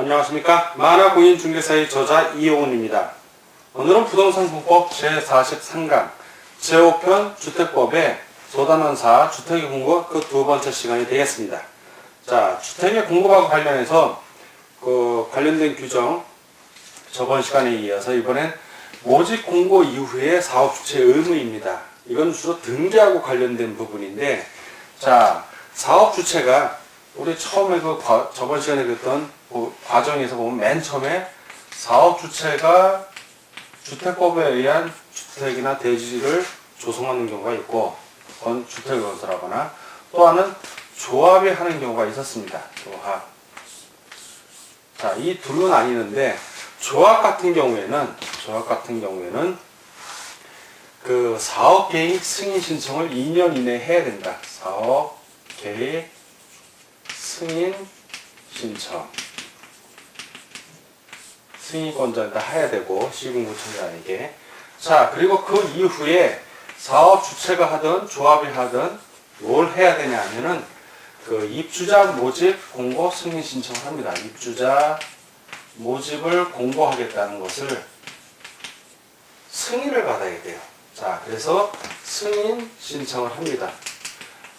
안녕하십니까. 만화공인중개사의 저자 이용훈입니다. 오늘은 부동산공법 제43강 제5편 주택법의 소단원사 주택의 공급 그 두 번째 시간이 되겠습니다. 자, 주택의 공급하고 관련해서 관련된 규정 저번 시간에 이어서 이번엔 모집 공고 이후의 사업주체 의무입니다. 이건 주로 등기하고 관련된 부분인데, 자, 사업주체가 우리 처음에 저번 시간에 그랬던 과정에서 보면 맨 처음에 사업주체가 주택법에 의한 주택이나 대지를 조성하는 경우가 있고, 주택을 건설하거나 또 하나는 조합이 하는 경우가 있었습니다. 조합. 자, 이 둘로 나뉘는데, 조합 같은 경우에는 그 사업 계획 승인 신청을 2년 이내에 해야 된다. 사업 계획 승인 신청. 승인권자가 해야 되고, 시군구청장에게. 자, 그리고 그 이후에 사업 주체가 하든 조합이 하든 뭘 해야 되냐 하면은 그 입주자 모집 공고 승인 신청을 합니다. 입주자 모집을 공고하겠다는 것을 승인을 받아야 돼요. 자, 그래서 승인 신청을 합니다.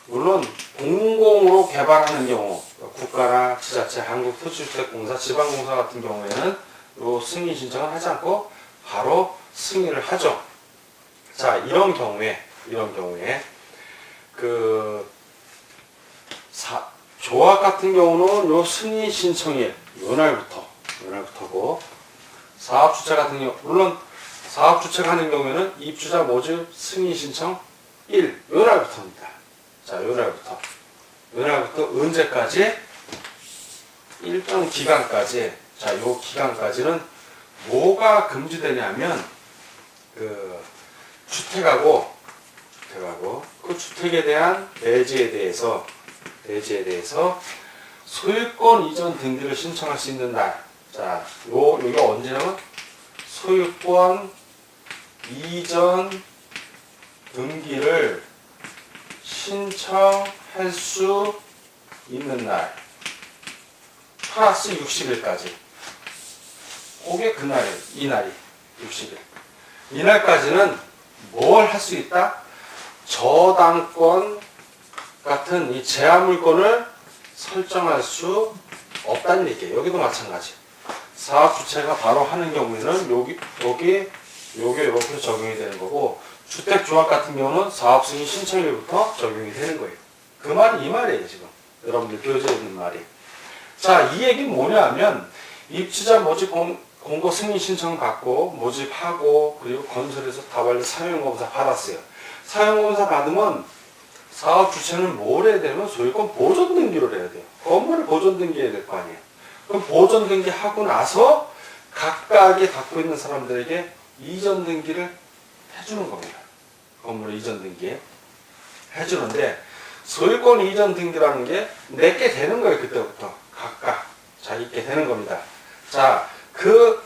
물론 공공으로 개발하는 경우, 국가나 지자체, 한국토지주택공사, 지방공사 같은 경우에는 이 승인 신청을 하지 않고 바로 승인을 하죠. 자, 이런 경우에 조합 같은 경우는 요 승인 신청일 요날부터고, 사업주체 같은 경우, 물론 사업주체가 하는 경우에는 입주자 모집 승인 신청 1 요날부터입니다. 자, 요날부터 언제까지? 일정 기간까지. 자, 요 기간까지는 뭐가 금지되냐면 주택하고 그 주택에 대한 대지에 대해서 소유권 이전 등기를 신청할 수 있는 날. 자, 여기가 언제냐면 소유권 이전 등기를 신청할 수 있는 날 플러스 60일까지. 그게 그날이에요. 이날이 60일. 이날까지는 뭘 할 수 있다? 저당권 같은 이 제한물권을 설정할 수 없다는 얘기예요. 여기도 마찬가지. 사업주체가 바로 하는 경우에는 요게 이렇게 적용이 되는 거고, 주택조합 같은 경우는 사업승인 신청일부터 적용이 되는 거예요. 그 말이 이 말이에요, 지금. 여러분들 교재에 있는 말이. 자, 이 얘기는 뭐냐 하면, 입주자 모집 공고 승인 신청 받고, 모집하고, 그리고 건설에서 다 완료 사용검사 받았어요. 사용검사 받으면, 사업주체는 뭘 해야 되냐면, 소유권 보존 등기를 해야 돼요. 건물을 보존 등기해야 될 거 아니에요. 그럼 보존 등기 하고 나서, 각각이 갖고 있는 사람들에게 이전 등기를 해주는 겁니다. 건물의 이전 등기 해주는데, 소유권 이전 등기라는 게 내게 되는 거예요. 그때부터 각각 자기께 되는 겁니다. 자,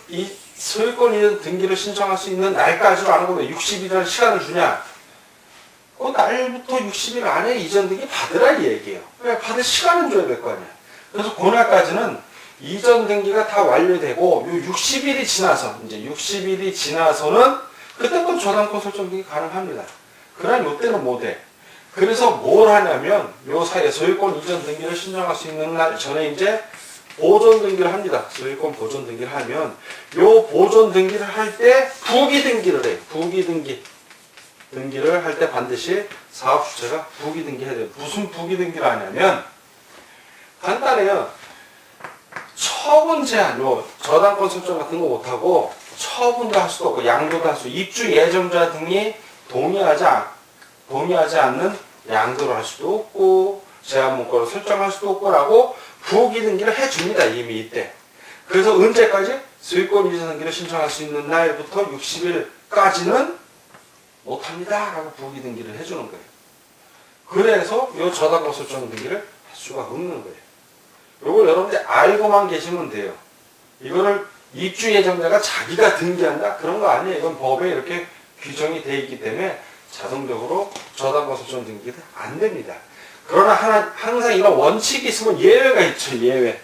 이 소유권 이전 등기를 신청할 수 있는 날까지로 안 하고 왜 60일이라는 시간을 주냐? 그 날부터 60일 안에 이전 등기 받으라 이 얘기예요. 왜 받을 시간은 줘야 될 거 아니야. 그래서 그날까지는 이전 등기가 다 완료되고, 요 60일이 지나서, 이제 60일이 지나서는 그때부터 저당권 설정 등기 가능합니다. 그러나 요때는 못해. 그래서 뭘 하냐면, 요 사이에 소유권 이전 등기를 신청할 수 있는 날 전에 이제 보존 등기를 합니다. 소유권 보존 등기를 하면, 요 보존 등기를 할 때 부기 등기를 해요. 부기 등기를 할 때 반드시 사업주체가 부기 등기 해야 돼요. 무슨 부기 등기를 하냐면, 간단해요. 처분 제한, 저당권 설정 같은 거 못하고, 처분도 할 수도 없고, 양도도 할 수, 입주 예정자 등이 동의하지 않는 양도를 할 수도 없고, 제한문구를 설정할 수도 없고라고 부기 등기를 해줍니다. 이미 이때. 그래서 언제까지? 소유권 이전 등기를 신청할 수 있는 날부터 60일까지는 못합니다. 라고 부기 등기를 해주는 거예요. 그래서 이 저당권 설정 등기를 할 수가 없는 거예요. 요걸 여러분들 알고만 계시면 돼요. 이거를 입주 예정자가 자기가 등기한다? 그런 거 아니에요. 이건 법에 이렇게 규정이 되어 있기 때문에 자동적으로 저당권 설정 등기가 안 됩니다. 그러나 항상 이런 원칙이 있으면 예외가 있죠. 예외.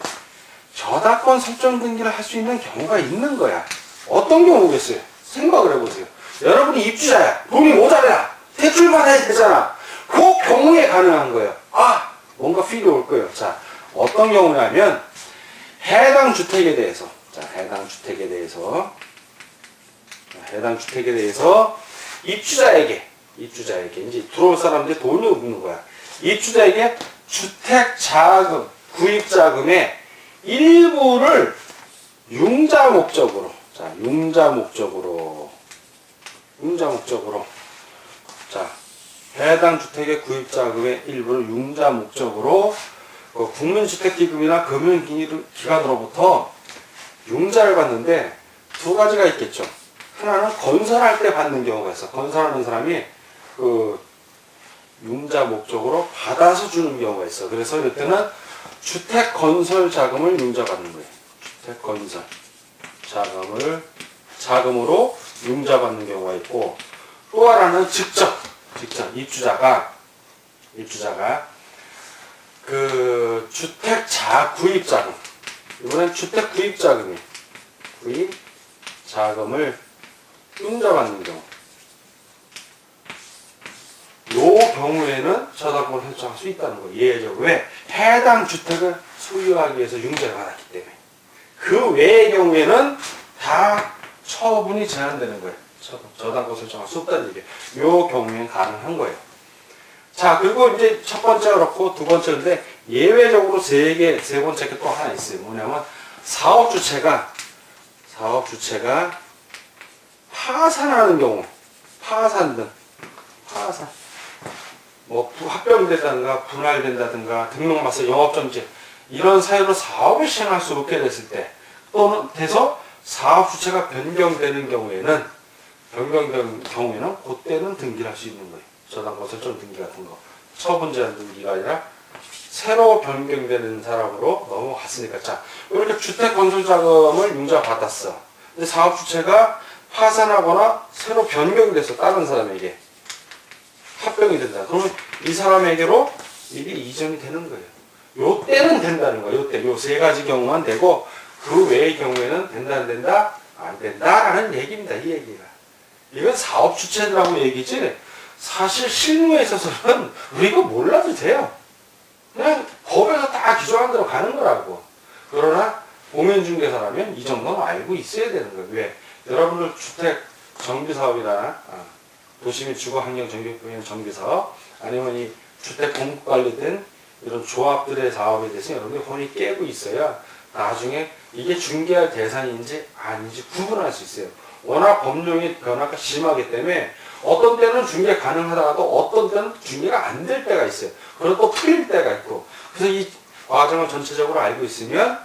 저당권 설정 등기를 할 수 있는 경우가 있는 거야. 어떤 경우겠어요? 생각을 해보세요. 여러분이 입주자야. 돈이 모자라. 대출 받아야 되잖아. 그 경우에 가능한 거예요. 아, 뭔가 필요 올 거예요. 자, 어떤 경우냐면 해당 주택에 대해서 입주자에게 이제 들어올 사람들이 돈이 없는 거야. 입주자에게 주택 자금, 구입 자금의 일부를 융자 목적으로, 자, 해당 주택의 구입 자금의 일부를 융자 목적으로 국민주택기금이나 금융기관으로부터 융자를 받는데 두 가지가 있겠죠. 하나는 건설할 때 받는 경우가 있어. 건설하는 사람이 그 융자 목적으로 받아서 주는 경우가 있어. 그래서 이때는 주택 건설 자금을 융자받는 거예요. 주택 건설 자금으로 융자받는 경우가 있고, 또 하나는 직접 입주자가 그 주택 구입 자금, 이번엔 주택 구입 자금을 융자받는 경우. 요 경우에는 저당권을 설정할 수 있다는 거예요. 예외적으로. 왜? 해당 주택을 소유하기 위해서 융자를 받았기 때문에. 그 외의 경우에는 다 처분이 제한되는 거예요. 저당권 설정할 수 없다는 얘기예요. 요 경우에는 가능한 거예요. 자, 그리고 이제 첫 번째가 그렇고 두 번째인데, 예외적으로 세 번째가 또 하나 있어요. 뭐냐면 사업주체가 파산하는 경우, 파산, 뭐 합병된다든가 분할된다든가 등록마서 영업정지 이런 사유로 사업을 시행할 수 없게 됐을 때, 또는 돼서 사업주체가 변경되는 경우에는 그때는 등기를 할 수 있는 거예요. 저당권 설정 등기 같은 거. 처분 제한 등기가 아니라 새로 변경되는 사람으로 넘어갔으니까. 자, 이렇게 주택 건설 자금을 융자 받았어. 근데 사업 주체가 파산하거나 새로 변경이 돼서 다른 사람에게 합병이 된다. 그러면 이 사람에게로 이게 이전이 되는 거예요. 요 때는 된다는 거예요. 요 세 가지 경우만 되고, 그 외의 경우에는 된다, 안 된다? 안 된다라는 얘기입니다. 이 얘기가. 이건 사업 주체라고 얘기지, 사실 실무에 있어서는 우리 이거 몰라도 돼요. 그냥 법에서 다 규정한 대로 가는 거라고. 그러나 공인중개사라면 이 정도는 알고 있어야 되는 거예요. 왜? 여러분들 주택 정비사업이나 도시민 주거환경 정비사업, 아니면 이 주택 공급 관련된 이런 조합들의 사업에 대해서 여러분들이 혼이 깨고 있어야 나중에 이게 중개할 대상인지 아닌지 구분할 수 있어요. 워낙 법령의 변화가 심하기 때문에 어떤 때는 중개 가능하다가도 어떤 때는 중개가 안 될 때가 있어요. 그리고 또 풀릴 때가 있고. 그래서 이 과정을 전체적으로 알고 있으면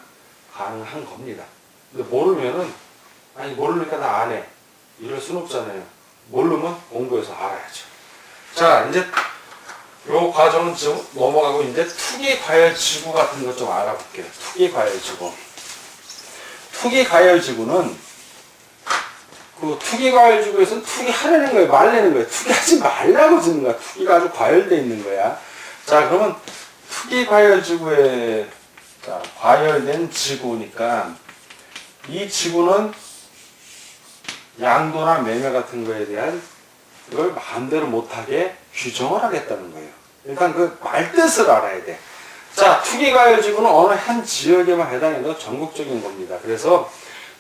가능한 겁니다. 근데 모르면은, 모르니까 나 안 해. 이럴 순 없잖아요. 모르면 공부해서 알아야죠. 자, 이제 요 과정은 좀 넘어가고, 이제 투기과열지구 같은 것 좀 알아볼게요. 투기과열지구는 그 투기과열지구에서는 투기하려는 거예요, 말려는 거예요. 투기하지 말라고 주는 거야. 투기가 아주 과열되어 있는 거야. 자, 그러면 투기과열지구에 과열된 지구니까, 이 지구는 양도나 매매 같은 거에 대한 그걸 마음대로 못하게 규정을 하겠다는 거예요. 일단 그 말뜻을 알아야 돼. 자, 투기과열지구는 어느 한 지역에만 해당해도 전국적인 겁니다. 그래서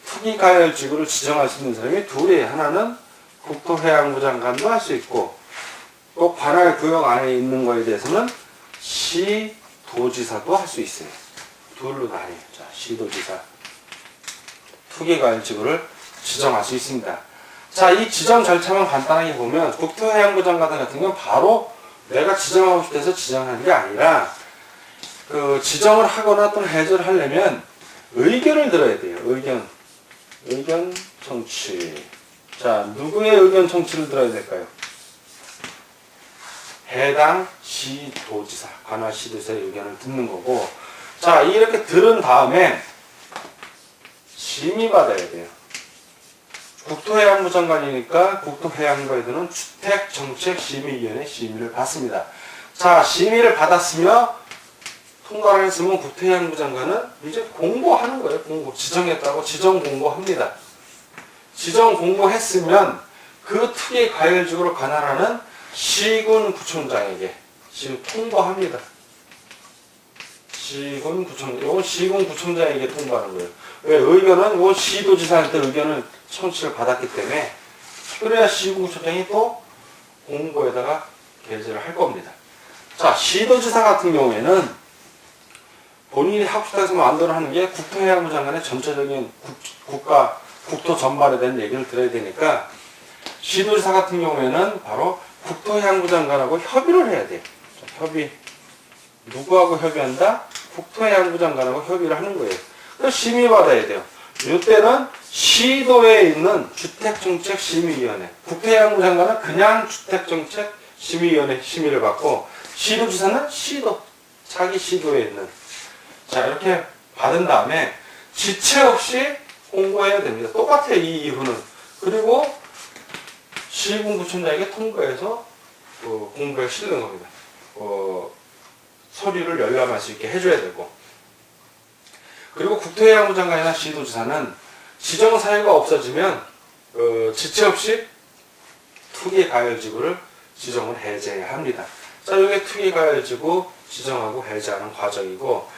투기과열지구를 지정할 수 있는 사람이 둘이에요. 하나는 국토해양부 장관도 할 수 있고, 또 관할 구역 안에 있는 거에 대해서는 시도지사도 할 수 있어요. 둘로 나뉘어요. 자, 시도지사. 투기과열지구를 지정할 수 있습니다. 자, 이 지정 절차만 간단하게 보면, 국토해양부 장관 같은 경우는 바로 내가 지정하고 싶어서 지정하는 게 아니라, 그 지정을 하거나 또는 해제를 하려면 의견을 들어야 돼요. 의견 청취. 자, 누구의 의견 청취를 들어야 될까요? 해당 시도지사, 관할 시도지사의 의견을 듣는 거고, 자, 이렇게 들은 다음에 심의받아야 돼요. 국토해양부 장관이니까 국토해양부에 드는 주택정책심의위원회 심의를 받습니다. 자, 심의를 받았으며 통과를 했으면 국토해양부 장관은 이제 공고하는 거예요. 공고. 지정했다고 지정 공고합니다. 지정 공고했으면 그 특이 과열지구로 관할하는 시군구청장에게 통보합니다. 이건 시군구청장에게 통보하는 거예요. 왜? 의견은 이건 시도지사한테 의견을 청취를 받았기 때문에 그래야 시군구청장이 또 공고에다가 게재를 할 겁니다. 자, 시도지사 같은 경우에는 본인이 하고 싶다 해서 마음대로 하는 게 국토해양부 장관의 전체적인 국토 전반에 대한 얘기를 들어야 되니까 시도지사 같은 경우에는 바로 국토해양부 장관하고 협의를 해야 돼요. 협의. 누구하고 협의한다? 국토해양부 장관하고 협의를 하는 거예요. 그래서 심의받아야 돼요. 이때는 시도에 있는 주택정책심의위원회. 국토해양부 장관은 그냥 주택정책심의위원회 심의를 받고 시도지사는 자기 시도에 있는. 자, 이렇게 받은 다음에 지체 없이 공고해야 됩니다. 똑같아요, 이 이후는. 그리고 시군구청장에게 통보해서 공고에 실는 겁니다. 서류를 열람할 수 있게 해줘야 되고. 그리고 국토해양부 장관이나 시도지사는 지정사유가 없어지면 지체 없이 투기과열지구를 지정을 해제해야 합니다. 자, 이게 투기과열지구 지정하고 해제하는 과정이고,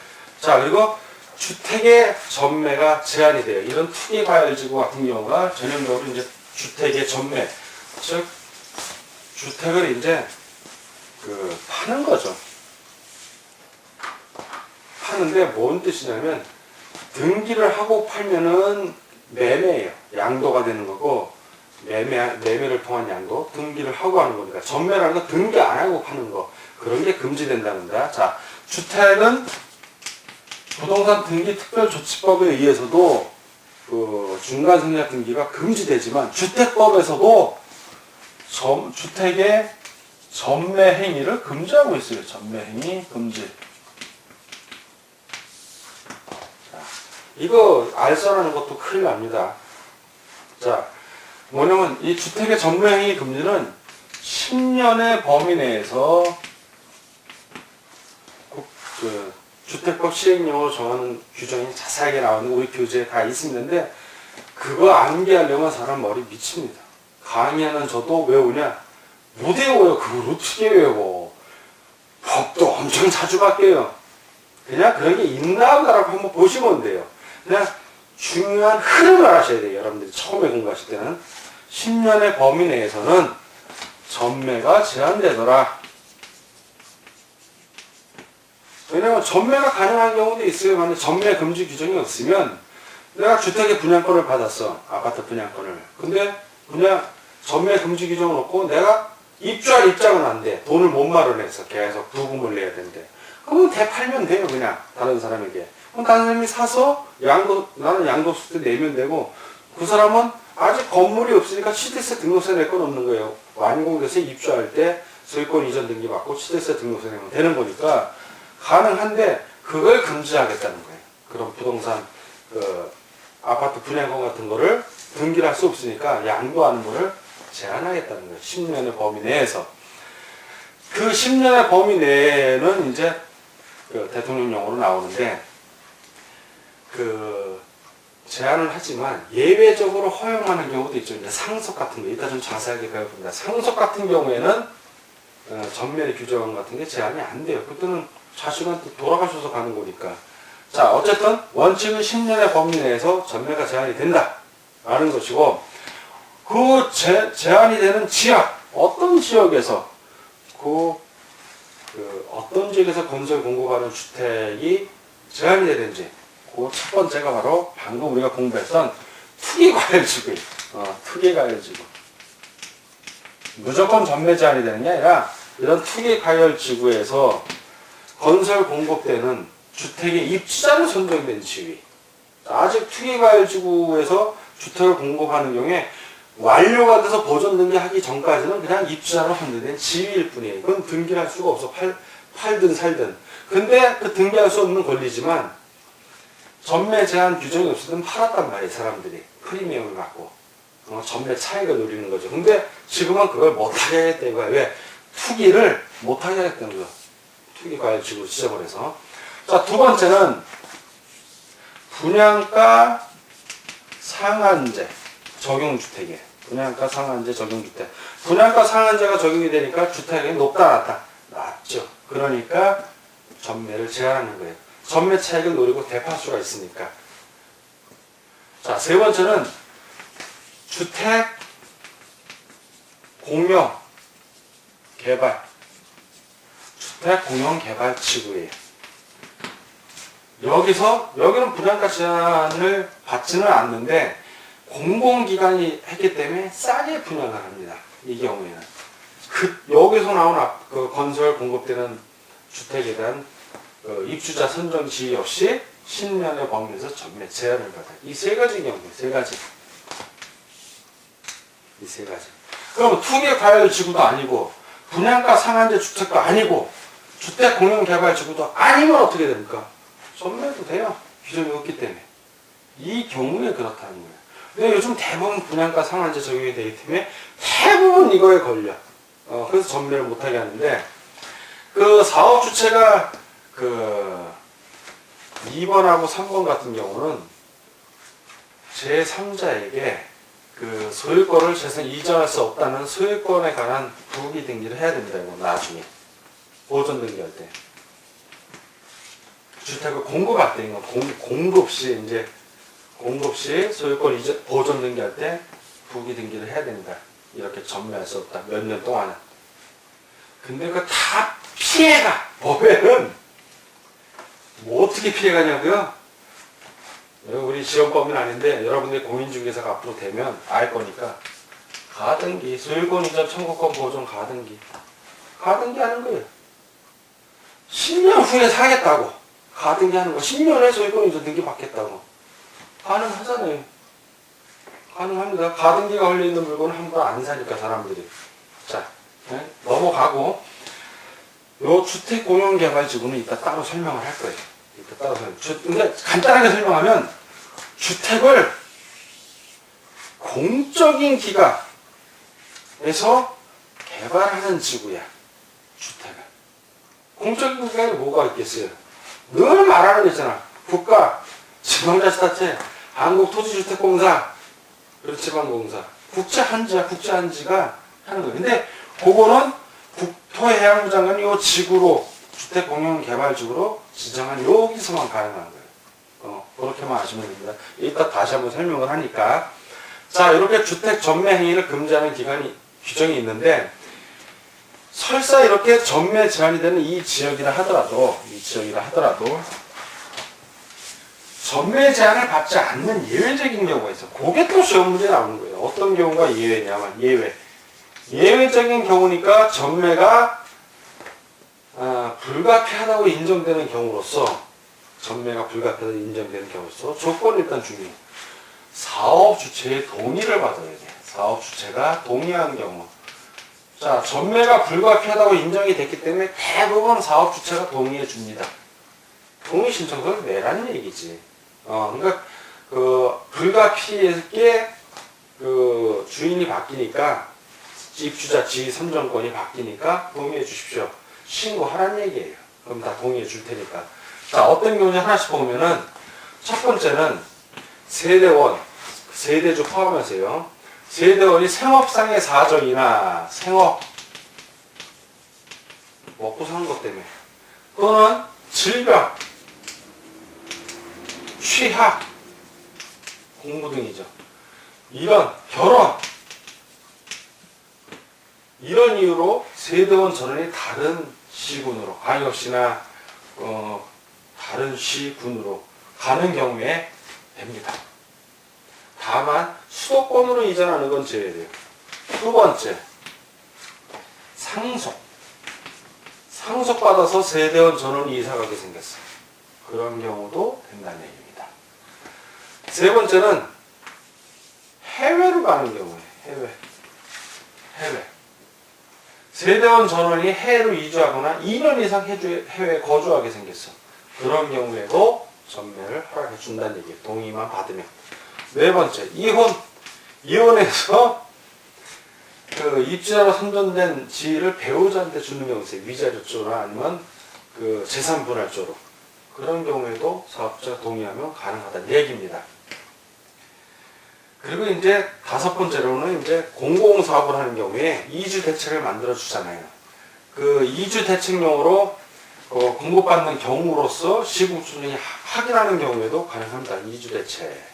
자, 그리고 주택의 전매가 제한이 돼요. 이런 투기과열지구 같은 경우가 전형적으로 이제 주택의 전매, 즉 주택을 이제 파는 거죠. 파는데 뭔 뜻이냐면 등기를 하고 팔면은 매매예요. 양도가 되는 거고 매매를 통한 양도, 등기를 하고 하는 겁니다. 전매라는 건 등기 안 하고 파는 거, 그런 게 금지된답니다. 자, 주택은 부동산 등기 특별조치법에 의해서도 중간 생략 등기가 금지되지만 주택법에서도 주택의 전매 행위를 금지하고 있어요. 전매 행위 금지. 이거 알선하는 것도 큰일 납니다. 자, 뭐냐면 이 주택의 전매행위 금지는 10년의 범위 내에서 주택법 시행령으로 정하는 규정이 자세하게 나오는 우리 교재에 다 있는데 그거 암기하려면 사람 머리 미칩니다. 강의하는 저도 외우냐? 못 외워요. 그걸 어떻게 외워? 법도 엄청 자주 바뀌어요. 그냥 그런 게 있나 보다라고 한번 보시면 돼요. 그냥 중요한 흐름을 아셔야 돼요. 여러분들이 처음에 공부하실 때는 10년의 범위 내에서는 전매가 제한되더라. 왜냐면 전매가 가능한 경우도 있어요. 만약 전매 금지 규정이 없으면 내가 주택의 분양권을 받았어. 아파트 분양권을. 근데 전매 금지 규정을 놓고 내가 입주할 입장은 안 돼. 돈을 못 마련해서 계속 부금을 내야 된대. 그럼 대팔면 돼요. 그냥 다른 사람에게. 그럼 다른 사람이 사서 나는 양도세 내면 되고, 그 사람은 아직 건물이 없으니까 취득세 등록세 낼 건 없는 거예요. 완공돼서 입주할 때 소유권 이전 등기 받고 취득세 등록세 내면 되는 거니까 가능한데 그걸 금지하겠다는 거예요. 그럼 부동산 아파트 분양권 같은 거를 등기를 할 수 없으니까 양도하는 거를 제한하겠다는 거예요. 10년의 범위 내에서. 그 10년의 범위 내에는 이제 대통령령으로 나오는데 제한을 하지만 예외적으로 허용하는 경우도 있죠. 이제 상속 같은 거, 이따 좀 자세하게 배워봅니다. 상속 같은 경우에는 전매 규정 같은 게 제한이 안 돼요. 그때는 자식한테 돌아가셔서 가는 거니까. 자, 어쨌든 원칙은 10년의 범위 내에서 전매가 제한이 된다 라는 것이고, 그 제한이 되는 지역, 어떤 지역에서 어떤 지역에서 건설 공고받은 주택이 제한이 되는지, 그 첫 번째가 바로 방금 우리가 공부했던 투기과열지구예요. 투기과열지구. 무조건 전매 제한이 되는 게 아니라 이런 투기과열지구에서 건설 공고 때는 주택의 입주자로 선정된 지위. 아직 투기과열지구에서 주택을 공급하는 경우에 완료가 돼서 보존 등기하기 전까지는 그냥 입주자로 선정된 지위일 뿐이에요. 그건 등기를 할 수가 없어. 팔든 살든. 근데 그 등기할 수 없는 권리지만 전매 제한 규정이 없으면 팔았단 말이에요. 사람들이 프리미엄을 받고 전매 차익을 노리는 거죠. 근데 지금은 그걸 못하게 하겠다는 거예요. 왜? 투기를 못하게 하겠다는 거죠. 투기과열지구로 지정을 해서. 자, 두 번째는 분양가 상한제 적용주택이에요. 분양가 상한제 적용주택. 분양가 상한제가 적용이 되니까 주택이 높다 낮다? 낮죠. 그러니까 전매를 제한하는 거예요. 전매 차익을 노리고 대파수가 있으니까. 자, 세 번째는 주택 공용 개발. 주택 공용 개발 지구예요. 여기는 분양가 제한을 받지는 않는데 공공기관이 했기 때문에 싸게 분양을 합니다. 이 경우에는. 여기서 나온 그 건설 공급되는 주택에 대한 입주자 선정 지위 없이 신면의 범위에서 전매 제한을 받아요. 이 세 가지 경우에 세 가지. 이 세 가지. 그럼 투기 과열 지구도 아니고 분양가 상한제 주택도 아니고 주택 공용 개발 지구도 아니면 어떻게 됩니까? 전매도 돼요. 규정이 없기 때문에. 이 경우에 그렇다는 거예요. 근데 요즘 대부분 분양가 상한제 적용이 되기 때문에 대부분 이거에 걸려. 그래서 전매를 못하게 하는데, 그 사업 주체가 2번하고 3번 같은 경우는 제3자에게 그 소유권을 재산 이전할 수 없다는 소유권에 관한 부기 등기를 해야 됩니다. 이거 나중에. 보존 등기할 때. 주택을 공급할 때, 이거 공급 시 소유권 이전, 보존 등기할 때 부기 등기를 해야 됩니다. 이렇게 전매할 수 없다. 몇 년 동안은. 근데 그거 다 피해가. 법에는 뭐 어떻게 피해가냐고요? 우리 지원법은 아닌데 여러분들이 공인중개사가 앞으로 되면 알 거니까 가등기, 소유권 이전 청구권 보존 가등기 하는 거예요. 10년 후에 사겠다고 가등기 하는 거, 10년 후에 소유권 이전 등기 받겠다고 가능하잖아요. 가능합니다. 가등기가 걸려있는 물건은 함부로 안 사니까 사람들이. 자, 넘어가고 요 주택 공용 개발 지구는 이따 따로 설명을 할 거예요. 이따 따로 그러니까 간단하게 설명하면 주택을 공적인 기관에서 개발하는 지구야. 주택을. 공적인 기관에 뭐가 있겠어요? 늘 말하는 거 있잖아. 국가, 지방자치단체, 한국토지주택공사, 지방공사, 국제한지가 하는 거예요. 근데 그거는 국토해양부 장관이 요 지구로, 주택공용개발지구로 지정한 여기서만 가능한 거예요. 그렇게만 아시면 됩니다. 이따 다시 한번 설명을 하니까. 자, 이렇게 주택 전매 행위를 금지하는 기간이, 규정이 있는데, 설사 이렇게 전매 제한이 되는 이 지역이라 하더라도, 전매 제한을 받지 않는 예외적인 경우가 있어. 그게 또 시험 문제 나오는 거예요. 어떤 경우가 예외냐면, 예외적인 경우니까 전매가 불가피하다고 인정되는 경우로서, 조건이 일단 중요해요. 사업 주체의 동의를 받아야 돼. 사업 주체가 동의한 경우. 자, 전매가 불가피하다고 인정이 됐기 때문에 대부분 사업 주체가 동의해 줍니다. 동의 신청서를 내라는 얘기지. 그러니까 불가피하게 주인이 바뀌니까, 입주자 지위 선정권이 바뀌니까 동의해 주십시오. 신고하라는 얘기예요. 그럼 다 동의해 줄 테니까. 자, 어떤 경우냐 하나씩 보면은, 첫 번째는 세대주 포함해서요. 세대원이 생업상의 사정이나 먹고 사는 것 때문에, 또는 질병, 취학, 공부 등이죠. 결혼, 이런 이유로 세대원 전원이 다른 시군으로, 광역시나 다른 시군으로 가는 경우에 됩니다. 다만 수도권으로 이전하는 건 제외돼요. 두 번째, 상속받아서 세대원 전원이 이사가게 생겼어. 그런 경우도 된다는 얘기입니다. 세 번째는 해외로 가는 경우에 해외. 세대원 전원이 해외로 이주하거나 2년 이상 해외에 거주하게 생겼어. 그런 경우에도 전매를 허락해 준다는 얘기예요. 동의만 받으면. 네 번째, 이혼해서 입주자로 선정된 지위를 배우자한테 주는 경우 있어요. 위자료조나 아니면 재산분할조로. 그런 경우에도 사업주체가 동의하면 가능하다는 얘기입니다. 그리고 이제 다섯 번째로는 이제 공공사업을 하는 경우에 이주 대책을 만들어 주잖아요. 그 이주 대책령으로 공급받는 경우로서 시국조정이 확인하는 경우에도 가능합니다. 이주 대책.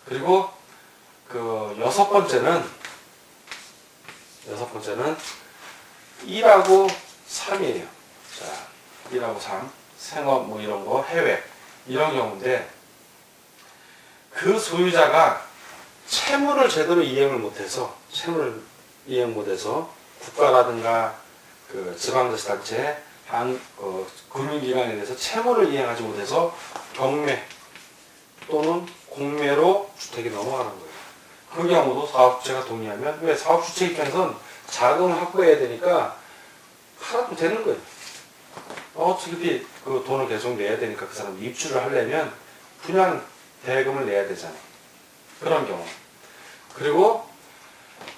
그리고 그 여섯 번째는 1하고 3이에요. 자, 1하고 3. 생업 뭐 이런 거, 해외 이런 경우인데 그 소유자가 채무를 제대로 이행을 못해서 국가라든가 그 지방자치단체, 금융기관에 대해서 채무를 이행하지 못해서 경매 또는 공매로 주택이 넘어가는 거예요. 그 경우도 사업주체가 동의하면, 왜 사업주체 입장에선 자금을 확보해야 되니까 팔아도 되는 거예요. 어차피 그 돈을 계속 내야 되니까 그 사람 입주를 하려면 분양 대금을 내야 되잖아요. 그런 경우. 그리고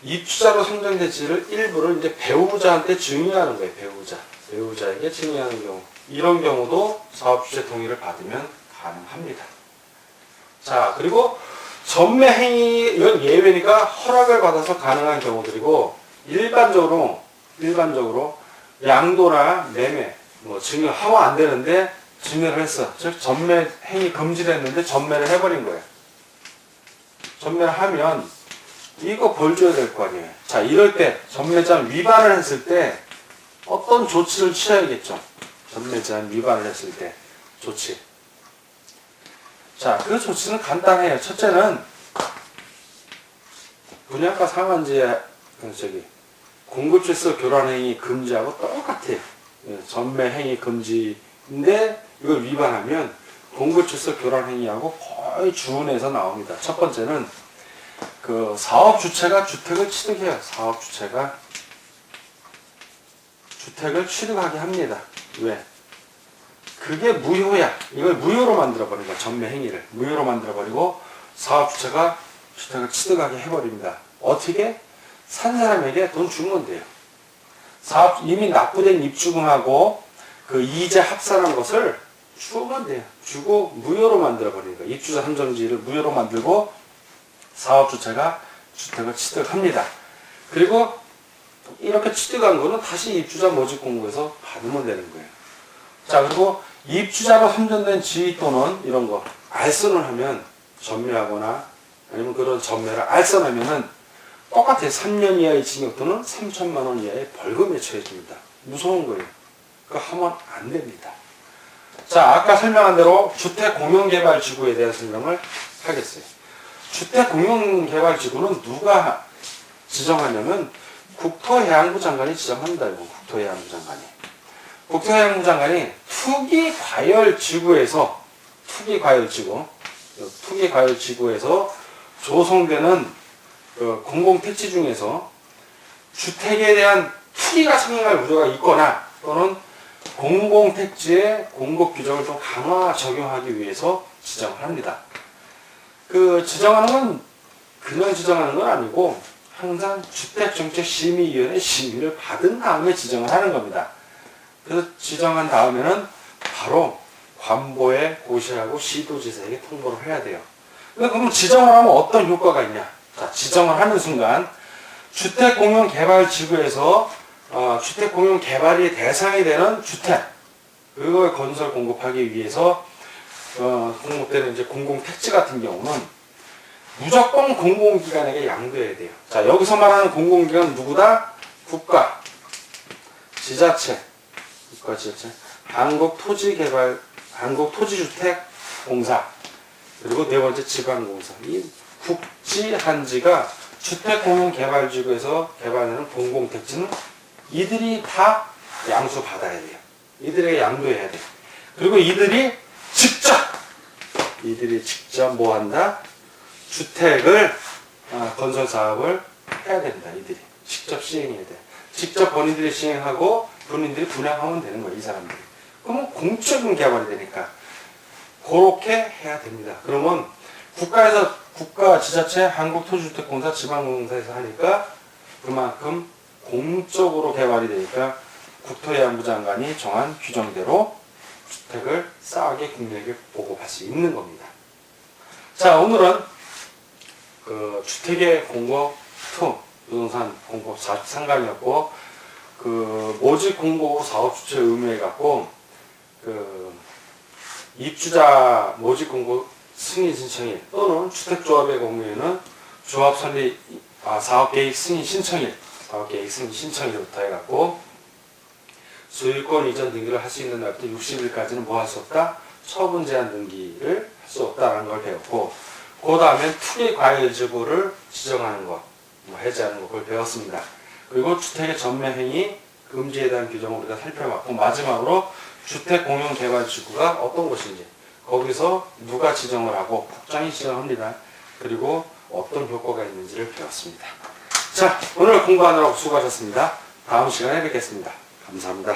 입주자로 선정된 일부를 이제 배우자한테 증여하는 거예요. 배우자에게 증여하는 경우. 이런 경우도 사업주체 동의를 받으면 가능합니다. 자, 그리고 전매 행위, 이건 예외니까 허락을 받아서 가능한 경우들이고, 일반적으로 양도나 매매, 뭐 증여하고 안 되는데 증여를 했어. 즉 전매 행위 금지를 했는데 전매를 해버린 거예요. 전매를 하면 이거 벌 줘야 될 거 아니에요. 자, 이럴 때 전매제한 위반을 했을 때 어떤 조치를 취해야겠죠. 전매제한 위반을 했을 때 조치. 자, 그 조치는 간단해요. 첫째는 분양가 상한제 공급질서 교란행위 금지하고 똑같아요. 전매 행위 금지인데 이걸 위반하면 공급질서 교란행위하고 거의 준해서 나옵니다. 첫 번째는 그 사업주체가 주택을 취득해요. 사업주체가 주택을 취득하게 합니다. 왜? 그게 무효야. 이걸 무효로 만들어버린 거야. 전매 행위를 무효로 만들어버리고 사업주체가 주택을 취득하게 해버립니다. 어떻게? 산 사람에게 돈 주면 돼요. 이미 납부된 입주금하고 그 이자 합산한 것을 주면 돼요. 주고 무효로 만들어버리는 거예요. 입주자 선정지를 무효로 만들고 사업주체가 주택을 취득합니다. 그리고 이렇게 취득한 거는 다시 입주자 모집 공고에서 받으면 되는 거예요. 자, 그리고 입주자로 선정된 지위 또는 이런 거 알선을 하면 전매하거나 아니면 그런 전매를 알선하면은 똑같아요. 3년 이하의 징역 또는 3천만 원 이하의 벌금에 처해집니다. 무서운 거예요. 그거 하면 안 됩니다. 자, 아까 설명한 대로 주택공용개발지구에 대한 설명을 하겠어요. 주택공용개발지구는 누가 지정하냐면 국토해양부 장관이 지정한다. 이거 국토해양부 장관이. 국토해양부 장관이 투기과열지구에서 조성되는 그 공공택지 중에서 주택에 대한 투기가 성행할 우려가 있거나 또는 공공택지의 공급 규정을 좀 강화 적용하기 위해서 지정을 합니다. 그 지정하는 건 그냥 지정하는 건 아니고 항상 주택정책심의위원회 심의를 받은 다음에 지정을 하는 겁니다. 그래서 지정한 다음에는 바로 관보에 고시하고 시도지사에게 통보를 해야 돼요. 그러면 지정을 하면 어떤 효과가 있냐? 자, 지정을 하는 순간 주택공용개발지구에서 주택공용개발이 대상이 되는 주택 그걸 건설 공급하기 위해서 공급되는 이제 공공택지 같은 경우는 무조건 공공기관에게 양도해야 돼요. 자, 여기서 말하는 공공기관은 누구다? 국가, 지자체, 한국토지주택공사, 그리고 네 번째 지방공사. 이 국지한지가 주택공용개발지구에서 개발되는 공공택지는 이들이 다 양수받아야 돼요. 이들에게 양도해야 돼요. 그리고 이들이 직접 뭐 한다? 주택을 건설 사업을 해야 된다. 이들이 직접 시행해야 돼. 직접 본인들이 시행하고 본인들이 분양하면 되는 거예요. 이 사람들이. 그러면 공적인 개발이 되니까 그렇게 해야 됩니다. 그러면 국가, 지자체, 한국토지주택공사, 지방공사에서 하니까 그만큼 공적으로 개발이 되니까 국토해양부 장관이 정한 규정대로 주택을 싸게 국민에게 보급할 수 있는 겁니다. 자, 오늘은 그 주택의 공고 2, 부동산 공고 43강이었고, 그 모집 공고 후 사업 주체 의무에 갖고 그 입주자 모집 공고 승인 신청일 또는 주택조합의 경우에는 조합 설립 사업 계획 승인 신청일, 사업 계획 승인 신청일부터 해갖고 소유권 이전 등기를 할 수 있는 날부터 60일까지는 뭐 할 수 없다? 처분 제한 등기를 할 수 없다라는 걸 배웠고, 그 다음에 투기 과열 지구를 지정하는 것, 뭐 해제하는 것, 그걸 배웠습니다. 그리고 주택의 전매 행위 금지에 대한 규정을 우리가 살펴봤고, 마지막으로 주택 공용 개발 지구가 어떤 곳인지, 거기서 누가 지정을 하고 국장이 지정합니다. 그리고 어떤 효과가 있는지를 배웠습니다. 자, 오늘 공부하느라고 수고하셨습니다. 다음 시간에 뵙겠습니다. 감사합니다.